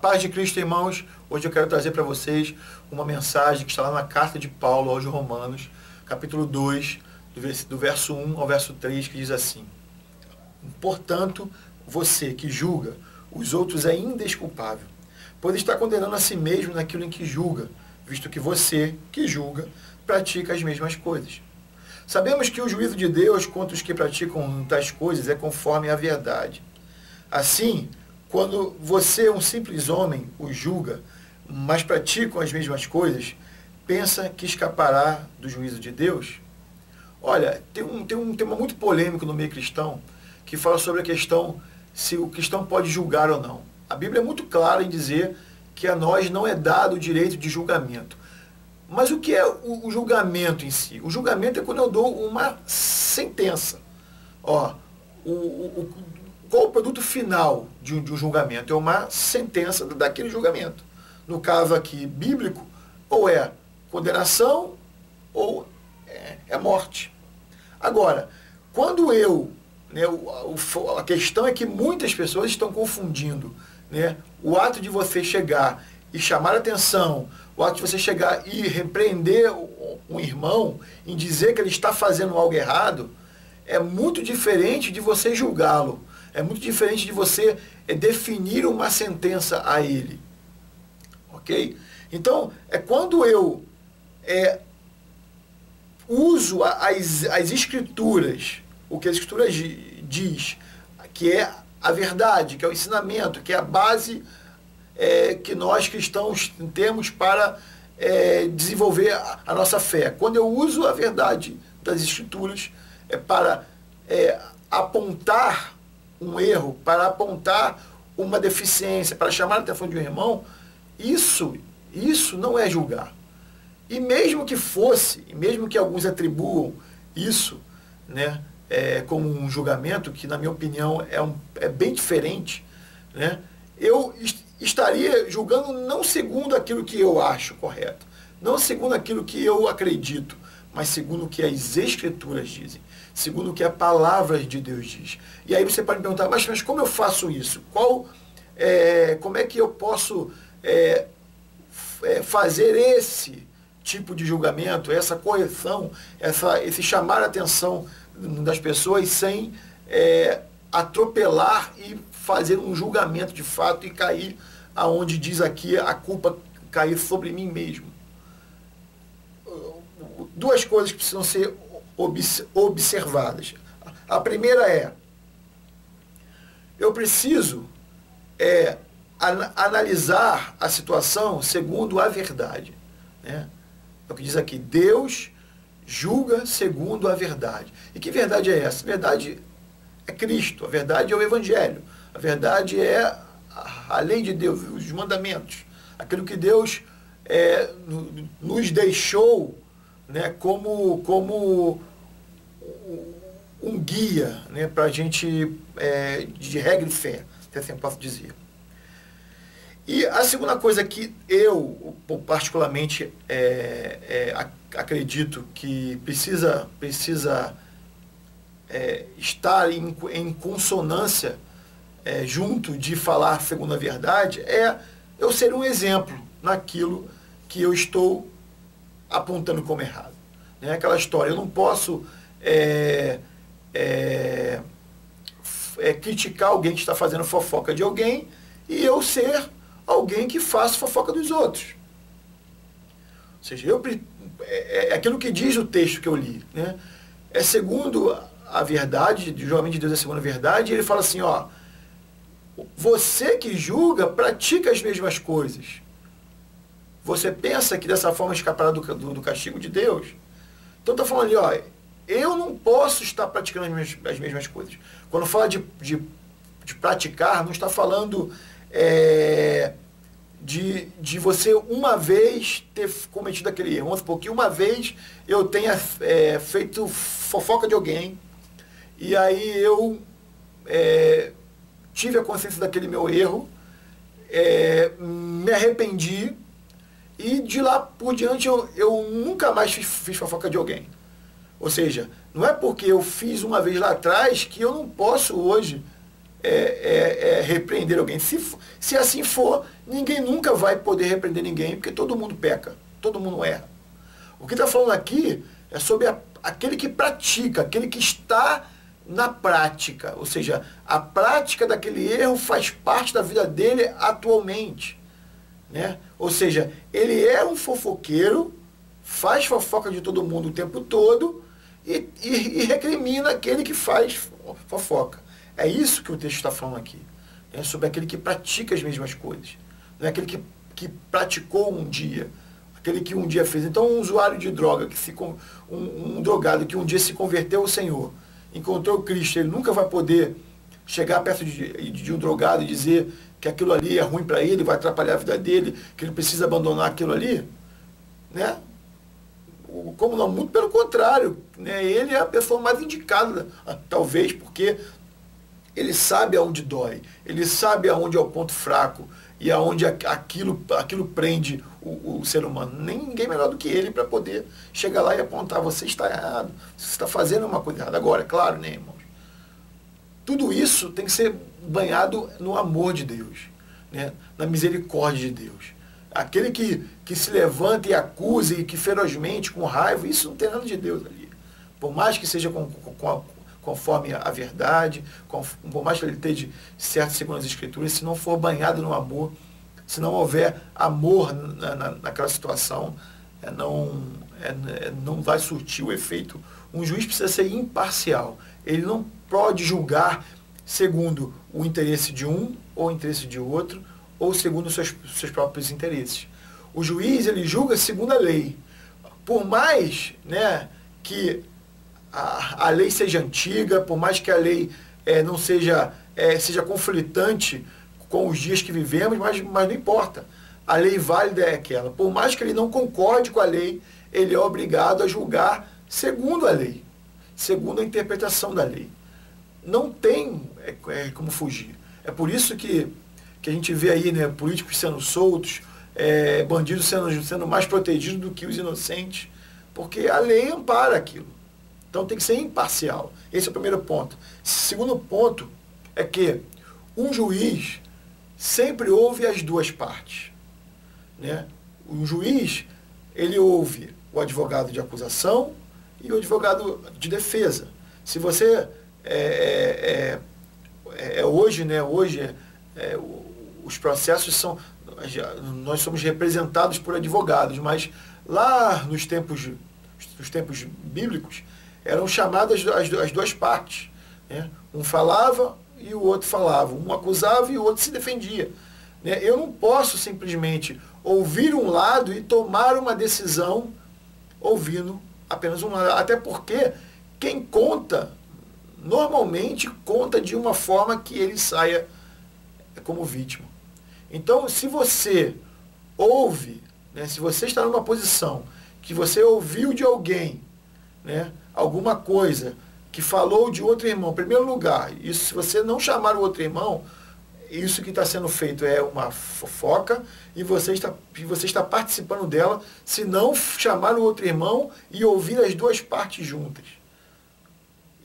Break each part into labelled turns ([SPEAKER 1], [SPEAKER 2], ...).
[SPEAKER 1] paz de Cristo, irmãos. Hoje eu quero trazer para vocês uma mensagem que está lá na carta de Paulo aos Romanos, capítulo 2, do verso 1 ao verso 3, que diz assim: portanto, você que julga os outros é indesculpável, pois está condenando a si mesmo naquilo em que julga, visto que você, que julga, pratica as mesmas coisas. Sabemos que o juízo de Deus contra os que praticam tais coisas é conforme a verdade. Assim, quando você, um simples homem, o julga, mas praticam as mesmas coisas, pensa que escapará do juízo de Deus? Olha, tem um tema muito polêmico no meio cristão, que fala sobre a questão se o cristão pode julgar ou não. A Bíblia é muito clara em dizer que a nós não é dado o direito de julgamento. Mas o que é o julgamento em si? O julgamento é quando eu dou uma sentença. Qual o produto final de um julgamento? É uma sentença daquele julgamento. No caso aqui bíblico, ou é condenação ou é morte. Agora, quando a questão é que muitas pessoas estão confundindo, né, o ato de você chegar e chamar a atenção, o ato de você chegar e repreender um irmão, em dizer que ele está fazendo algo errado, é muito diferente de você julgá-lo. É muito diferente de você definir uma sentença a ele. Ok? Então, é quando eu uso as escrituras, o que as escrituras diz, que é a verdade, que é o ensinamento, que é a base que nós cristãos temos para desenvolver a nossa fé. Quando eu uso a verdade das escrituras para apontar um erro, para apontar uma deficiência, para chamar a atenção de um irmão, isso não é julgar. E mesmo que fosse, e mesmo que alguns atribuam isso, né, como um julgamento, que na minha opinião é bem diferente, né, eu estaria julgando não segundo aquilo que eu acho correto, não segundo aquilo que eu acredito, mas segundo o que as Escrituras dizem, segundo o que a palavra de Deus diz. E aí você pode me perguntar, mas como eu faço isso? Como é que eu posso fazer esse tipo de julgamento, essa correção, esse chamar a atenção das pessoas sem atropelar e fazer um julgamento de fato e cair aonde diz aqui a culpa cair sobre mim mesmo? Duas coisas que precisam ser observadas. A primeira eu preciso analisar a situação segundo a verdade, né? É o que diz aqui: Deus julga segundo a verdade. E que verdade é essa? A verdade é Cristo, a verdade é o Evangelho, a verdade é a lei de Deus, os mandamentos, aquilo que Deus nos deixou, né, como um guia, né, para a gente, de regra e fé, se assim posso dizer. E a segunda coisa que eu particularmente acredito que precisa estar em consonância junto de falar segundo a verdade eu ser um exemplo naquilo que eu estou apontando como errado. Né? Aquela história, eu não posso criticar alguém que está fazendo fofoca de alguém e eu ser alguém que faz fofoca dos outros. Ou seja, aquilo que diz o texto que eu li, né? É segundo a verdade, geralmente de Deus é segundo a verdade, e ele fala assim, você que julga, pratica as mesmas coisas. Você pensa que dessa forma escapará do castigo de Deus? Então está falando ali, eu não posso estar praticando as mesmas coisas. Quando fala de praticar, não está falando de você uma vez ter cometido aquele erro. Vamos supor que uma vez eu tenha feito fofoca de alguém, e aí eu tive a consciência daquele meu erro, me arrependi, e de lá por diante eu nunca mais fiz fofoca de alguém. Ou seja, não é porque eu fiz uma vez lá atrás que eu não posso hoje repreender alguém. Se assim for, ninguém nunca vai poder repreender ninguém, porque todo mundo peca, todo mundo erra. O que está falando aqui é sobre aquele que pratica, aquele que está na prática, ou seja, a prática daquele erro faz parte da vida dele atualmente, né? Ou seja, ele é um fofoqueiro, faz fofoca de todo mundo o tempo todo e recrimina aquele que faz fofoca. É isso que o texto está falando aqui, é sobre aquele que pratica as mesmas coisas, não é aquele que praticou um dia, aquele que um dia fez. Então, um usuário de droga, um drogado que um dia se converteu ao Senhor, encontrou Cristo, ele nunca vai poder chegar perto de um drogado e dizer que aquilo ali é ruim para ele, vai atrapalhar a vida dele, que ele precisa abandonar aquilo ali, né? Como não, muito pelo contrário, né? Ele é a pessoa mais indicada, talvez porque ele sabe aonde dói, ele sabe aonde é o ponto fraco e aonde aquilo prende o ser humano. Ninguém melhor do que ele para poder chegar lá e apontar: você está errado, você está fazendo uma coisa errada. Agora, é claro, né, irmãos? Tudo isso tem que ser banhado no amor de Deus, né? Na misericórdia de Deus. Aquele que se levanta e acusa e que ferozmente, com raiva, isso não tem nada de Deus ali. Por mais que seja conforme a verdade, por mais que ele esteja certo segundo as Escrituras, se não for banhado no amor, se não houver amor naquela situação, não vai surtir o efeito. Um juiz precisa ser imparcial. Ele não pode julgar segundo o interesse de um ou o interesse de outro, ou segundo os seus próprios interesses. O juiz, ele julga segundo a lei. Por mais, né, que a lei seja antiga, por mais que a lei não seja conflitante com os dias que vivemos, mas não importa. A lei válida é aquela. Por mais que ele não concorde com a lei, ele é obrigado a julgar segundo a lei, segundo a interpretação da lei. Não tem como fugir. É por isso que a gente vê aí, né, políticos sendo soltos, bandidos sendo mais protegidos do que os inocentes, porque a lei ampara aquilo. Então tem que ser imparcial. Esse é o primeiro ponto. Segundo ponto é que um juiz sempre ouve as duas partes, né? O juiz, ele ouve o advogado de acusação e o advogado de defesa. Se você hoje, né? Hoje os processos são, nós somos representados por advogados, mas lá nos tempos bíblicos eram chamadas as duas partes, né? Um falava e o outro falava, um acusava e o outro se defendia, né? Eu não posso simplesmente ouvir um lado e tomar uma decisão ouvindo apenas um lado, até porque quem conta, normalmente conta de uma forma que ele saia como vítima. Então, se você ouve, né, se você está numa posição que você ouviu de alguém, né, alguma coisa que falou de outro irmão, em primeiro lugar, isso, se você não chamar o outro irmão, isso que está sendo feito é uma fofoca e você está participando dela, se não chamar o outro irmão e ouvir as duas partes juntas.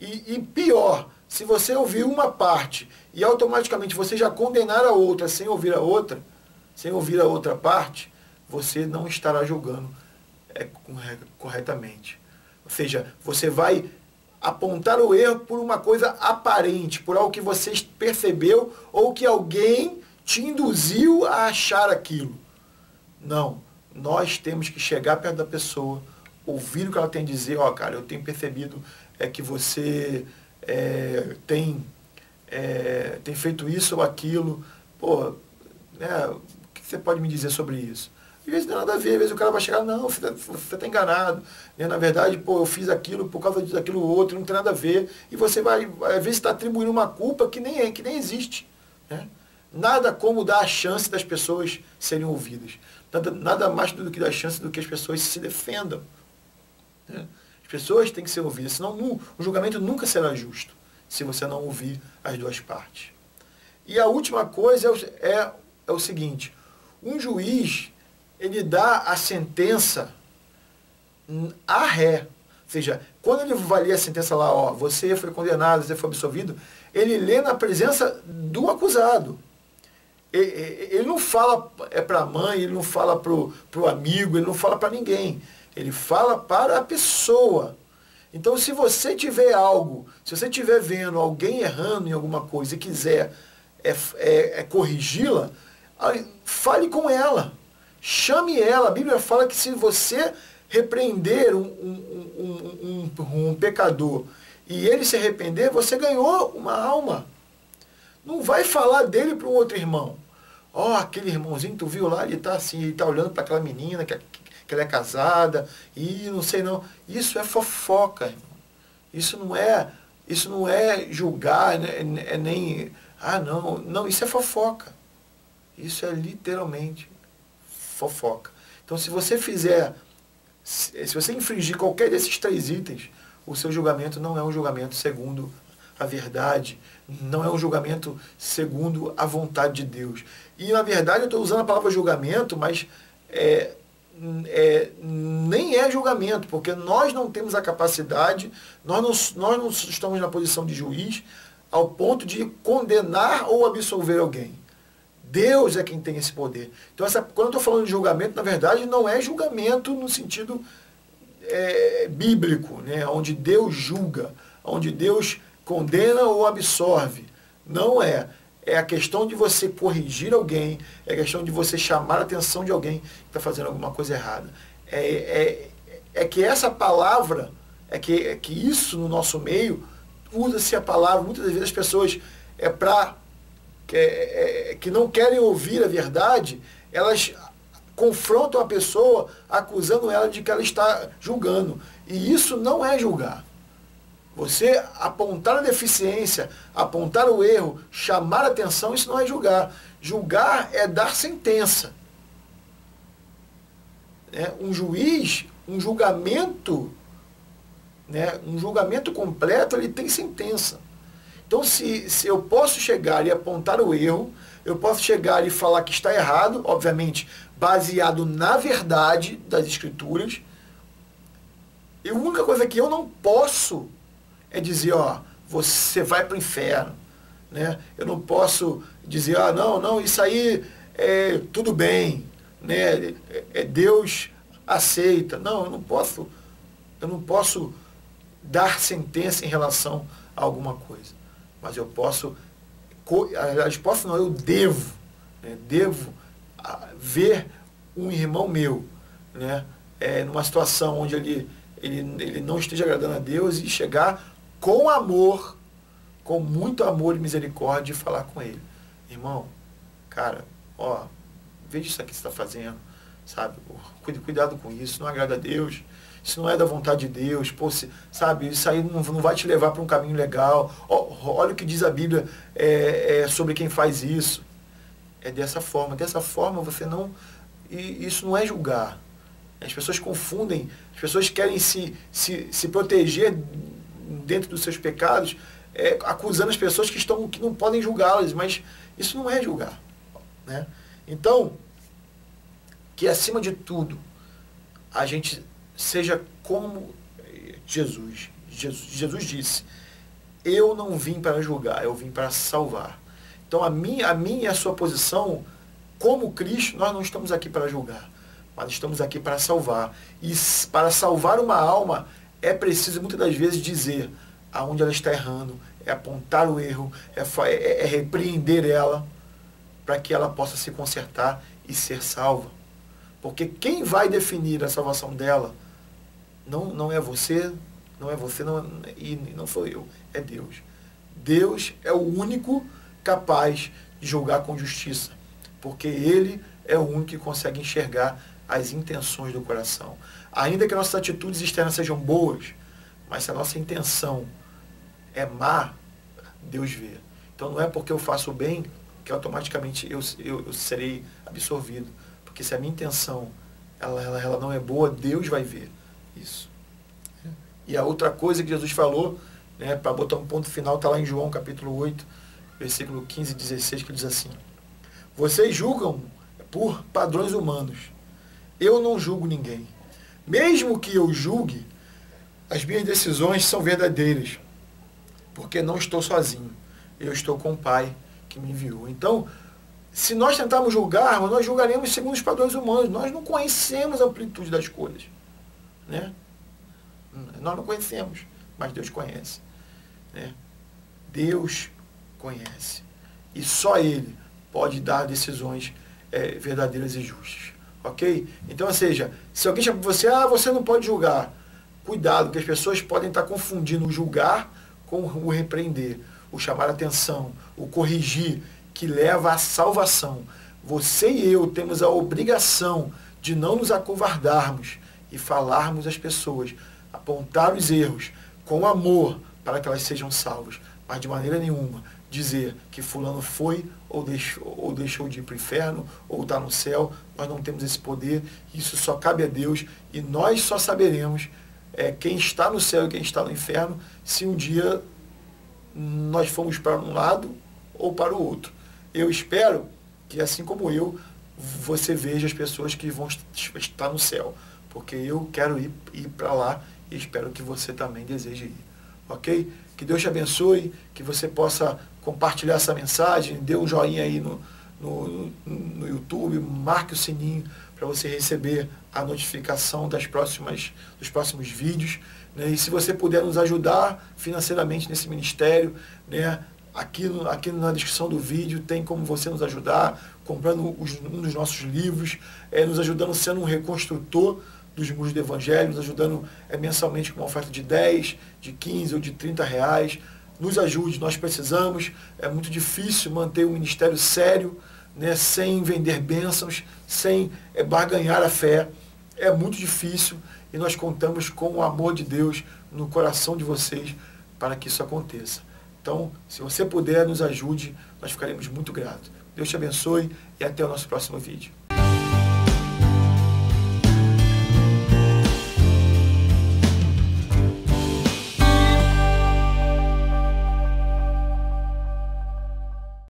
[SPEAKER 1] E pior, se você ouvir uma parte e automaticamente você já condenar a outra sem ouvir a outra parte, você não estará julgando corretamente. Ou seja, você vai apontar o erro por uma coisa aparente, por algo que você percebeu ou que alguém te induziu a achar aquilo. Não, nós temos que chegar perto da pessoa, ouvir o que ela tem a dizer. Ó, cara, eu tenho percebido que você tem feito isso ou aquilo. Pô, né, o que você pode me dizer sobre isso? Às vezes não tem nada a ver, às vezes o cara vai chegar: não, você está enganado, né? Na verdade, pô, eu fiz aquilo por causa daquilo outro, não tem nada a ver, e você vai, às vezes, está atribuindo uma culpa que nem existe, né? Nada como dar a chance das pessoas serem ouvidas, nada mais do que dar a chance do que as pessoas se defendam, né? As pessoas têm que ser ouvidas, senão o julgamento nunca será justo, se você não ouvir as duas partes. E a última coisa é o seguinte: um juiz, ele dá a sentença a ré. Ou seja, quando ele vai ler a sentença lá, ó, você foi condenado, você foi absolvido, ele lê na presença do acusado. Ele não fala para a mãe, ele não fala para o amigo, ele não fala para ninguém. Ele fala para a pessoa. Então, se você tiver algo, se você estiver vendo alguém errando em alguma coisa e quiser corrigi-la, fale com ela. Chame ela. A Bíblia fala que se você repreender um pecador e ele se arrepender, você ganhou uma alma. Não vai falar dele para um outro irmão. Ó, aquele irmãozinho, tu viu lá, ele está assim, ele está olhando para aquela menina que ela é casada, e não sei não. Isso é fofoca, irmão. Isso não é julgar, é nem... Ah, não. Não, isso é fofoca. Isso é literalmente fofoca. Então, se você infringir qualquer desses 3 itens, o seu julgamento não é um julgamento segundo a verdade, não é um julgamento segundo a vontade de Deus. E, na verdade, eu estou usando a palavra julgamento, mas nem é julgamento, porque nós não temos a capacidade, nós não estamos na posição de juiz ao ponto de condenar ou absolver alguém. Deus é quem tem esse poder. Então, quando eu estou falando de julgamento, na verdade, não é julgamento no sentido bíblico, né? Onde Deus julga, onde Deus condena ou absorve. Não é. É a questão de você corrigir alguém, é a questão de você chamar a atenção de alguém que está fazendo alguma coisa errada. É que essa palavra, que isso no nosso meio, usa-se a palavra, muitas vezes as pessoas que não querem ouvir a verdade, elas confrontam a pessoa acusando ela de que ela está julgando. E isso não é julgar. Você apontar a deficiência, apontar o erro, chamar a atenção, isso não é julgar. Julgar é dar sentença. Um juiz, um julgamento completo, ele tem sentença. Então, se eu posso chegar e apontar o erro, eu posso chegar e falar que está errado, obviamente, baseado na verdade das Escrituras, e a única coisa que eu não posso é dizer, ó, você vai para o inferno. Né? Eu não posso dizer, não, isso aí tudo bem, né? Deus aceita. Não, eu não posso dar sentença em relação a alguma coisa. Mas eu posso, eu devo, né? Devo ver um irmão meu, né? Numa situação onde ele não esteja agradando a Deus e chegar com amor, com muito amor e misericórdia, e falar com ele. Irmão, cara, veja isso aqui que você está fazendo, sabe? Cuidado com isso, não agrada a Deus, isso não é da vontade de Deus, sabe? Isso aí não vai te levar para um caminho legal. Olha o que diz a Bíblia sobre quem faz isso. É dessa forma você não... E isso não é julgar. As pessoas confundem, as pessoas querem se proteger dentro dos seus pecados, acusando as pessoas que não podem julgá-las, mas isso não é julgar. Né? Então, que acima de tudo, a gente seja como Jesus. Jesus disse, eu não vim para julgar, eu vim para salvar. Então, a minha e a sua posição, como Cristo, nós não estamos aqui para julgar, mas estamos aqui para salvar. E para salvar uma alma, é preciso muitas das vezes dizer aonde ela está errando, apontar o erro, repreender ela, para que ela possa se consertar e ser salva. Porque quem vai definir a salvação dela não é você, e não sou eu, é Deus. Deus é o único capaz de julgar com justiça, porque Ele é o único que consegue enxergar as intenções do coração. Ainda que nossas atitudes externas sejam boas, mas se a nossa intenção é má, Deus vê. Então não é porque eu faço o bem que automaticamente eu serei absorvido. Porque se a minha intenção ela não é boa, Deus vai ver isso. E a outra coisa que Jesus falou, né, para botar um ponto final, está lá em João capítulo 8, versículo 15 e 16, que diz assim: vocês julgam por padrões humanos. Eu não julgo ninguém. Mesmo que eu julgue, As minhas decisões são verdadeiras, porque não estou sozinho. Eu estou com o Pai que me enviou. Então, se nós tentarmos julgarmos, nós julgaremos segundo os padrões humanos. Nós não conhecemos a amplitude das coisas, né? Nós não conhecemos, mas Deus conhece, né? Deus conhece. E só Ele pode dar decisões verdadeiras e justas. Ok? Então, ou seja, se alguém chama para você, você não pode julgar. Cuidado, que as pessoas podem estar confundindo o julgar com o repreender, o chamar a atenção, o corrigir, que leva à salvação. Você e eu temos a obrigação de não nos acovardarmos e falarmos às pessoas, apontar os erros com amor para que elas sejam salvas, mas de maneira nenhuma dizer que fulano foi ou deixou de ir para o inferno ou está no céu. Nós não temos esse poder, isso só cabe a Deus, e nós só saberemos quem está no céu e quem está no inferno se um dia nós formos para um lado ou para o outro. Eu espero que, assim como eu, você veja as pessoas que vão estar no céu, porque eu quero ir para lá e espero que você também deseje ir. Ok? Que Deus te abençoe, que você possa compartilhar essa mensagem, dê um joinha aí no YouTube, marque o sininho para você receber a notificação dos próximos vídeos, né? E se você puder nos ajudar financeiramente nesse ministério, né? Aqui na descrição do vídeo tem como você nos ajudar, comprando um dos nossos livros, nos ajudando sendo um reconstrutor dos muros do Evangelho, nos ajudando mensalmente com uma oferta de 10, de 15 ou de 30 reais. Nos ajude, nós precisamos. É muito difícil manter um ministério sério, né, sem vender bênçãos, sem barganhar a fé. É muito difícil e nós contamos com o amor de Deus no coração de vocês para que isso aconteça. Então, se você puder, nos ajude, nós ficaremos muito gratos. Deus te abençoe e até o nosso próximo vídeo.